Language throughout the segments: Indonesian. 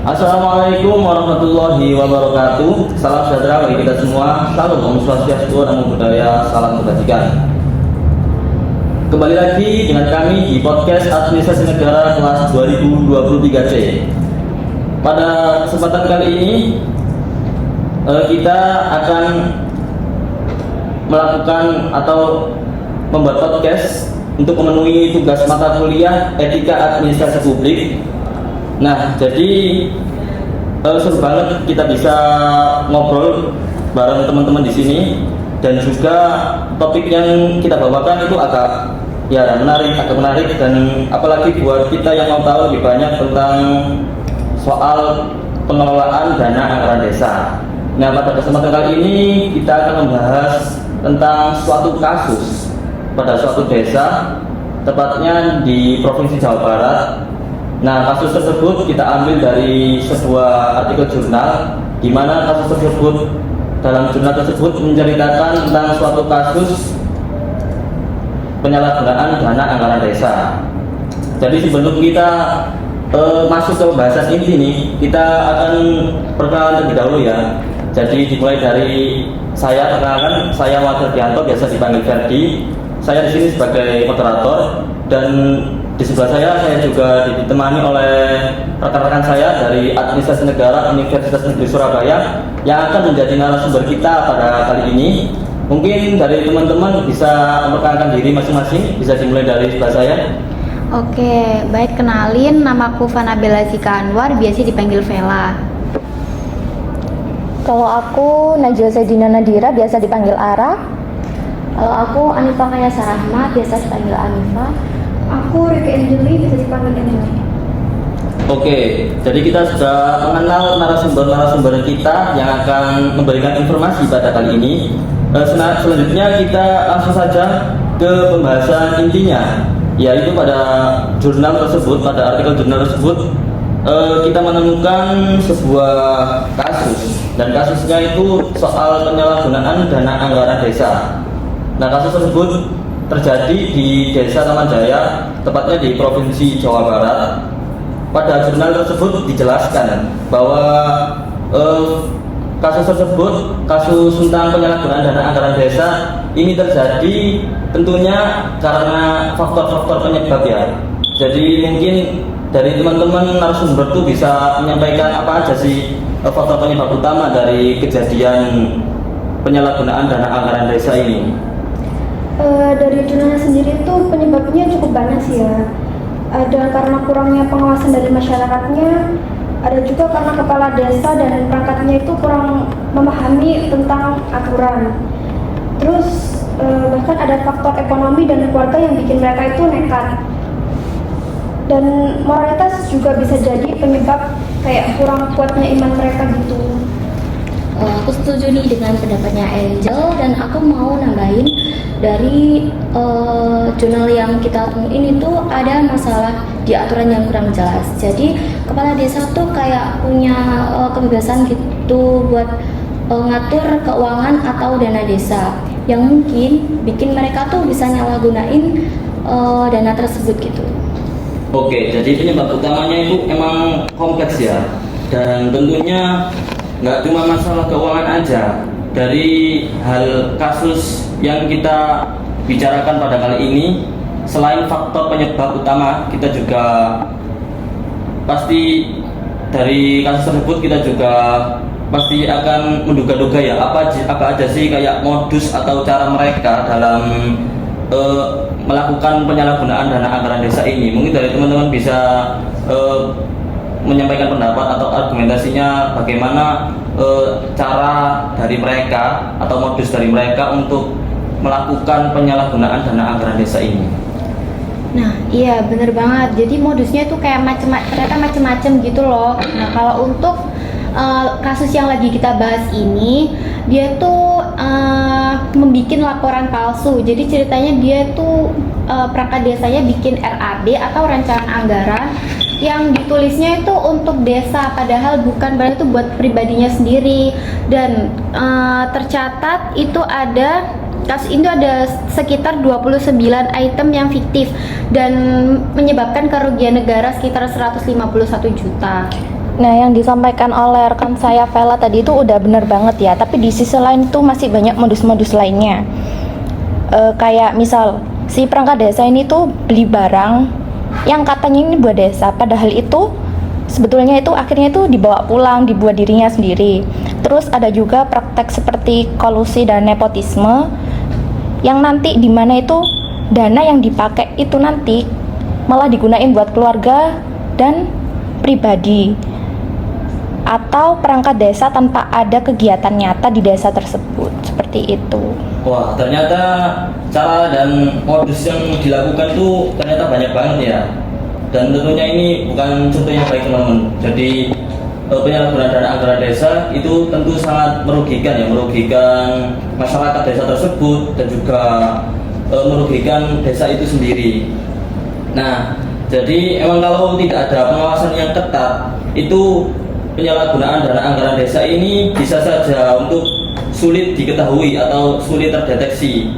Assalamualaikum warahmatullahi wabarakatuh. Salam sejahtera bagi kita semua. Salam Om Swastiastu, Namo Buddhaya, salam kebajikan. Kembali lagi dengan kami di podcast Administrasi Negara kelas 2023C. Pada kesempatan kali ini kita akan melakukan atau membuat podcast untuk memenuhi tugas mata kuliah Etika Administrasi Publik. Nah, jadi seru banget kita bisa ngobrol bareng teman-teman di sini, dan juga topik yang kita bawakan itu agak menarik dan apalagi buat kita yang mau tahu lebih banyak tentang soal pengelolaan dana anggaran desa. Nah, pada kesempatan kali ini kita akan membahas tentang suatu kasus pada suatu desa, tepatnya di Provinsi Jawa Barat. Nah, kasus tersebut kita ambil dari sebuah artikel jurnal, di mana kasus tersebut, dalam jurnal tersebut menceritakan tentang suatu kasus penyalahgunaan dana anggaran desa. Jadi sebelum kita masuk ke pembahasan inti nih, kita akan perkenalan terlebih dahulu ya. Jadi dimulai dari saya, perkenalkan, saya Wadirdianto, biasa dipanggil Ferdi. Saya di sini sebagai moderator, dan di sebelah saya juga ditemani oleh rekan-rekan saya dari Administrasi Negara Universitas Negeri Surabaya yang akan menjadi narasumber kita pada kali ini. Mungkin dari teman-teman bisa memperkenalkan diri masing-masing, bisa dimulai dari sebelah saya. Oke, baik, kenalin, namaku Vanabella Zika Anwar, biasa dipanggil Vela. Kalau aku Najwa Zaidina Nadira, biasa dipanggil Ara. Kalau aku Anifa Kayasa Rahma, biasa dipanggil Anifa. Aku Rike Anjeli, bisa dipanggil Anjeli. Oke, jadi kita sudah mengenal narasumber kita yang akan memberikan informasi pada kali ini. Selanjutnya kita langsung saja ke pembahasan intinya, yaitu pada jurnal tersebut, pada artikel jurnal tersebut kita menemukan sebuah kasus, dan kasusnya itu soal penyalahgunaan dana anggaran desa. Nah, kasus tersebut terjadi di Desa Taman Jaya, tepatnya di Provinsi Jawa Barat. Pada jurnal tersebut dijelaskan bahwa kasus tersebut, kasus tentang penyalahgunaan dana anggaran desa ini terjadi tentunya karena faktor-faktor penyebab ya. Jadi mungkin dari teman-teman narasumber itu bisa menyampaikan apa aja sih faktor penyebab utama dari kejadian penyalahgunaan dana anggaran desa ini. Dari jurnalnya sendiri tuh penyebabnya cukup banyak sih ya. Ada karena kurangnya pengawasan dari masyarakatnya, ada juga karena kepala desa dan perangkatnya itu kurang memahami tentang aturan. Terus bahkan ada faktor ekonomi dan keluarga yang bikin mereka itu nekat. Dan moralitas juga bisa jadi penyebab kayak kurang kuatnya iman mereka gitu. Aku setuju nih dengan pendapatnya Angel, dan aku mau nambahin dari jurnal yang kita temuin itu ada masalah di aturan yang kurang jelas. Jadi kepala desa tuh kayak punya kebebasan gitu buat ngatur keuangan atau dana desa, yang mungkin bikin mereka tuh bisa nyalahgunain dana tersebut gitu. Oke, jadi penyebab utamanya itu emang kompleks ya, dan tentunya nggak cuma masalah keuangan aja. Dari hal kasus yang kita bicarakan pada kali ini, selain faktor penyebab utama, kita juga pasti dari kasus tersebut kita juga pasti akan menduga-duga ya apa aja sih kayak modus atau cara mereka dalam melakukan penyalahgunaan dana anggaran desa ini. Mungkin dari teman-teman bisa menyampaikan pendapat atau argumentasinya bagaimana cara dari mereka atau modus dari mereka untuk melakukan penyalahgunaan dana anggaran desa ini. Nah, iya bener banget. Jadi modusnya itu kayak ternyata macem-macem gitu loh. Nah, kalau untuk kasus yang lagi kita bahas ini, dia tuh membuat laporan palsu. Jadi ceritanya dia tuh perangkat desanya bikin RAD atau rancangan anggaran yang ditulisnya itu untuk desa, padahal bukan, padahal itu buat pribadinya sendiri. Dan tercatat itu ada kasus ini ada sekitar 29 item yang fiktif dan menyebabkan kerugian negara sekitar 151 juta. Nah, yang disampaikan oleh rekan saya Vela tadi itu udah bener banget ya, tapi di sisi lain tuh masih banyak modus-modus lainnya. Kayak misal si perangkat desa ini tuh beli barang yang katanya ini buat desa, padahal itu sebetulnya itu akhirnya itu dibawa pulang, dibuat dirinya sendiri. Terus ada juga praktek seperti kolusi dan nepotisme yang nanti dimana itu dana yang dipakai itu nanti malah digunain buat keluarga dan pribadi atau perangkat desa tanpa ada kegiatan nyata di desa tersebut, seperti itu. Wah, ternyata cara dan modus yang dilakukan itu ternyata banyak banget ya. Dan tentunya ini bukan contoh yang baik teman-teman. Jadi penyalahgunaan dana anggaran desa itu tentu sangat merugikan ya, merugikan masyarakat desa tersebut dan juga merugikan desa itu sendiri. Nah, jadi emang kalau tidak ada pengawasan yang ketat, itu penyalahgunaan dana anggaran desa ini bisa saja untuk sulit diketahui atau sulit terdeteksi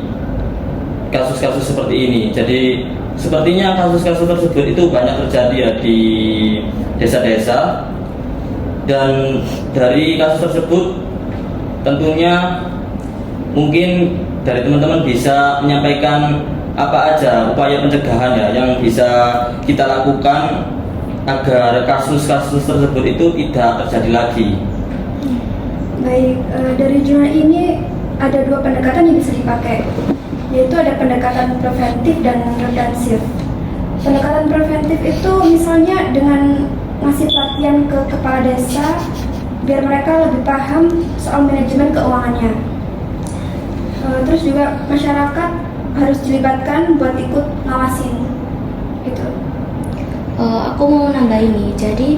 kasus-kasus seperti ini. Jadi sepertinya kasus-kasus tersebut itu banyak terjadi ya di desa-desa, dan dari kasus tersebut tentunya mungkin dari teman-teman bisa menyampaikan apa aja upaya pencegahan ya yang bisa kita lakukan agar kasus-kasus tersebut itu tidak terjadi lagi. Baik, dari jurnal ini ada dua pendekatan yang bisa dipakai, yaitu ada pendekatan preventif dan redensif. Pendekatan preventif itu misalnya dengan ngasih pelatihan ke kepala desa biar mereka lebih paham soal manajemen keuangannya. Terus juga masyarakat harus dilibatkan buat ikut ngawasin gitu. Aku mau nambahin nih, jadi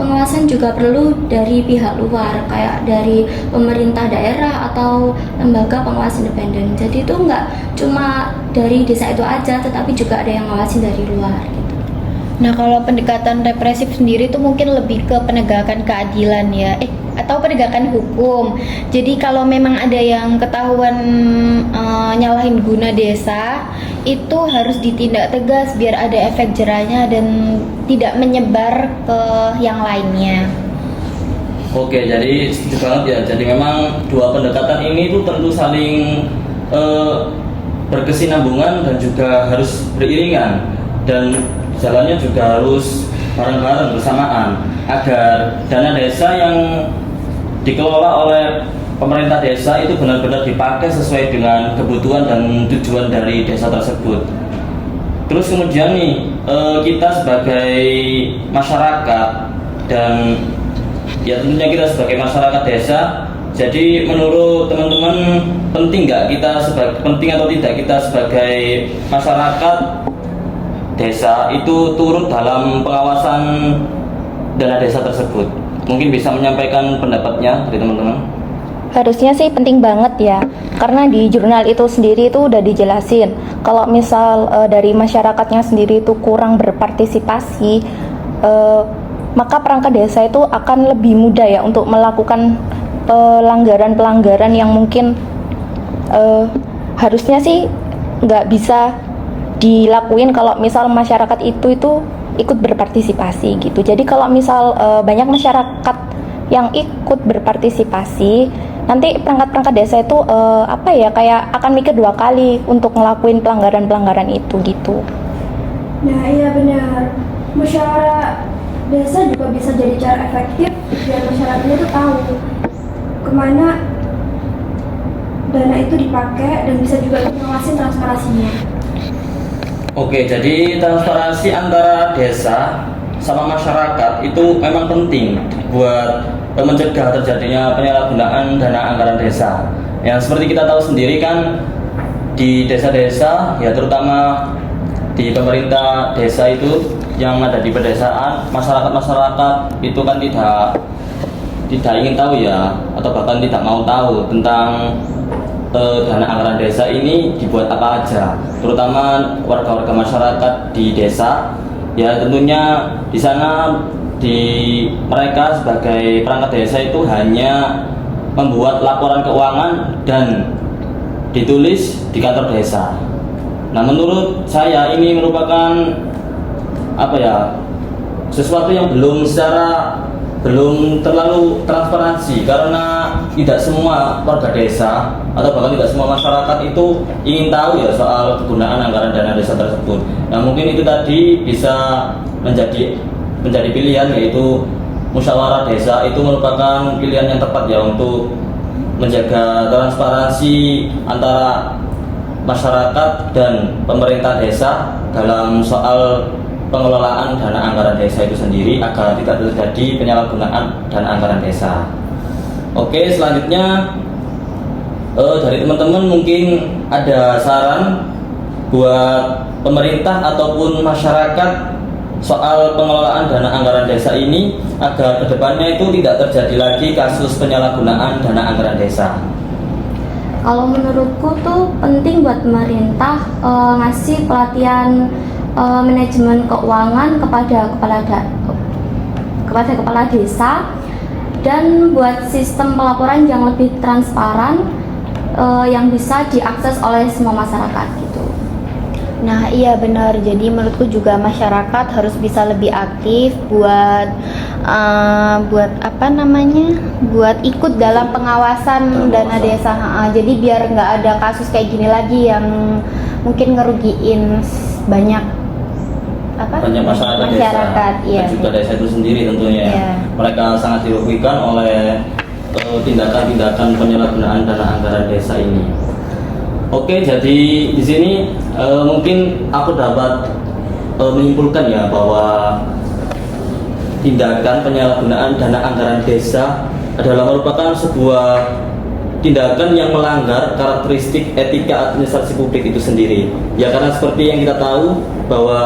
pengawasan juga perlu dari pihak luar, kayak dari pemerintah daerah atau lembaga pengawas independen. Jadi itu nggak cuma dari desa itu aja, tetapi juga ada yang ngawasin dari luar gitu. Nah, kalau pendekatan represif sendiri itu mungkin lebih ke penegakan keadilan ya, atau penegakan hukum. Jadi kalau memang ada yang ketahuan nyalahin guna desa, itu harus ditindak tegas biar ada efek jerahnya dan tidak menyebar ke yang lainnya. Oke, jadi setuju banget ya. Jadi memang dua pendekatan ini tuh tentu saling berkesinambungan dan juga harus beriringan, dan jalannya juga harus bareng-bareng bersamaan agar dana desa yang dikelola oleh pemerintah desa itu benar-benar dipakai sesuai dengan kebutuhan dan tujuan dari desa tersebut. Terus kemudian nih kita sebagai masyarakat dan ya tentunya kita sebagai masyarakat desa, jadi menurut teman-teman penting atau tidak kita sebagai masyarakat desa itu turut dalam pengawasan dana desa tersebut? Mungkin bisa menyampaikan pendapatnya dari teman-teman. Harusnya sih penting banget ya, karena di jurnal itu sendiri itu udah dijelasin kalau misal dari masyarakatnya sendiri itu kurang berpartisipasi, maka perangkat desa itu akan lebih mudah ya untuk melakukan pelanggaran-pelanggaran yang mungkin harusnya sih nggak bisa dilakuin kalau misal masyarakat itu ikut berpartisipasi gitu. Jadi kalau misal banyak masyarakat yang ikut berpartisipasi, nanti perangkat-perangkat desa itu kayak akan mikir dua kali untuk ngelakuin pelanggaran-pelanggaran itu gitu. Nah iya benar, musyawarah desa juga bisa jadi cara efektif biar masyarakatnya itu tahu kemana dana itu dipakai dan bisa juga ngawasin transparansinya. Oke, jadi transparansi antara desa sama masyarakat itu memang penting buat mencegah terjadinya penyalahgunaan dana anggaran desa. Yang seperti kita tahu sendiri kan di desa-desa ya, terutama di pemerintah desa itu yang ada di pedesaan, masyarakat itu kan tidak ingin tahu ya, atau bahkan tidak mau tahu tentang dana anggaran desa ini dibuat apa aja, terutama warga-warga masyarakat di desa ya. Tentunya di sana mereka sebagai perangkat desa itu hanya membuat laporan keuangan dan ditulis di kantor desa. Nah, menurut saya ini merupakan sesuatu yang belum terlalu transparansi, karena tidak semua warga desa atau bahkan tidak semua masyarakat itu ingin tahu ya soal kegunaan anggaran dana desa tersebut. Nah, mungkin itu tadi bisa menjadi pilihan, yaitu musyawarah desa itu merupakan pilihan yang tepat ya untuk menjaga transparansi antara masyarakat dan pemerintah desa dalam soal pengelolaan dana anggaran desa itu sendiri, agar tidak terjadi penyalahgunaan dana anggaran desa. Oke, selanjutnya dari teman-teman mungkin ada saran buat pemerintah ataupun masyarakat soal pengelolaan dana anggaran desa ini agar kedepannya itu tidak terjadi lagi kasus penyalahgunaan dana anggaran desa. Kalau menurutku tuh penting buat pemerintah ngasih pelatihan manajemen keuangan kepada kepala desa, dan buat sistem pelaporan yang lebih transparan yang bisa diakses oleh semua masyarakat gitu. Nah, iya benar. Jadi menurutku juga masyarakat harus bisa lebih aktif buat buat ikut dalam pengawasan dana desa. Jadi biar nggak ada kasus kayak gini lagi yang mungkin ngerugiin banyak masyarakat desa, iya. dan juga desa itu sendiri tentunya. Iya. Mereka sangat dirugikan oleh tindakan-tindakan penyalahgunaan dana anggaran desa ini. Oke, jadi di sini mungkin aku dapat menyimpulkan ya bahwa tindakan penyalahgunaan dana anggaran desa adalah merupakan sebuah tindakan yang melanggar karakteristik etika administrasi publik itu sendiri. Ya, karena seperti yang kita tahu bahwa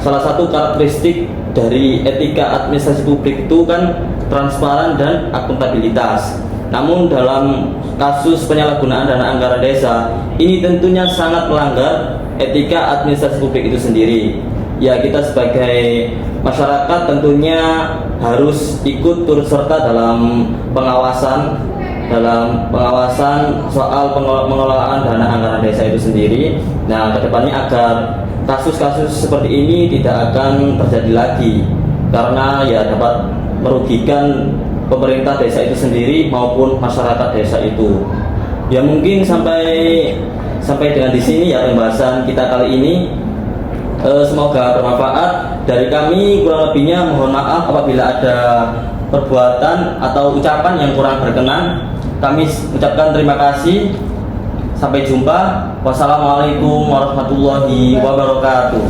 salah satu karakteristik dari etika administrasi publik itu kan transparan dan akuntabilitas. Namun dalam kasus penyalahgunaan dana anggaran desa ini tentunya sangat melanggar etika administrasi publik itu sendiri. Ya, kita sebagai masyarakat tentunya harus ikut turut serta dalam pengawasan soal pengelolaan dana anggaran desa itu sendiri. Nah, kedepannya agar kasus-kasus seperti ini tidak akan terjadi lagi, karena ya dapat merugikan pemerintah desa itu sendiri maupun masyarakat desa itu. Ya, mungkin sampai dengan di sini ya pembahasan kita kali ini. Semoga bermanfaat. Dari kami kurang lebihnya mohon maaf apabila ada perbuatan atau ucapan yang kurang berkenan. Kami ucapkan terima kasih. Sampai jumpa. Wassalamualaikum warahmatullahi wabarakatuh.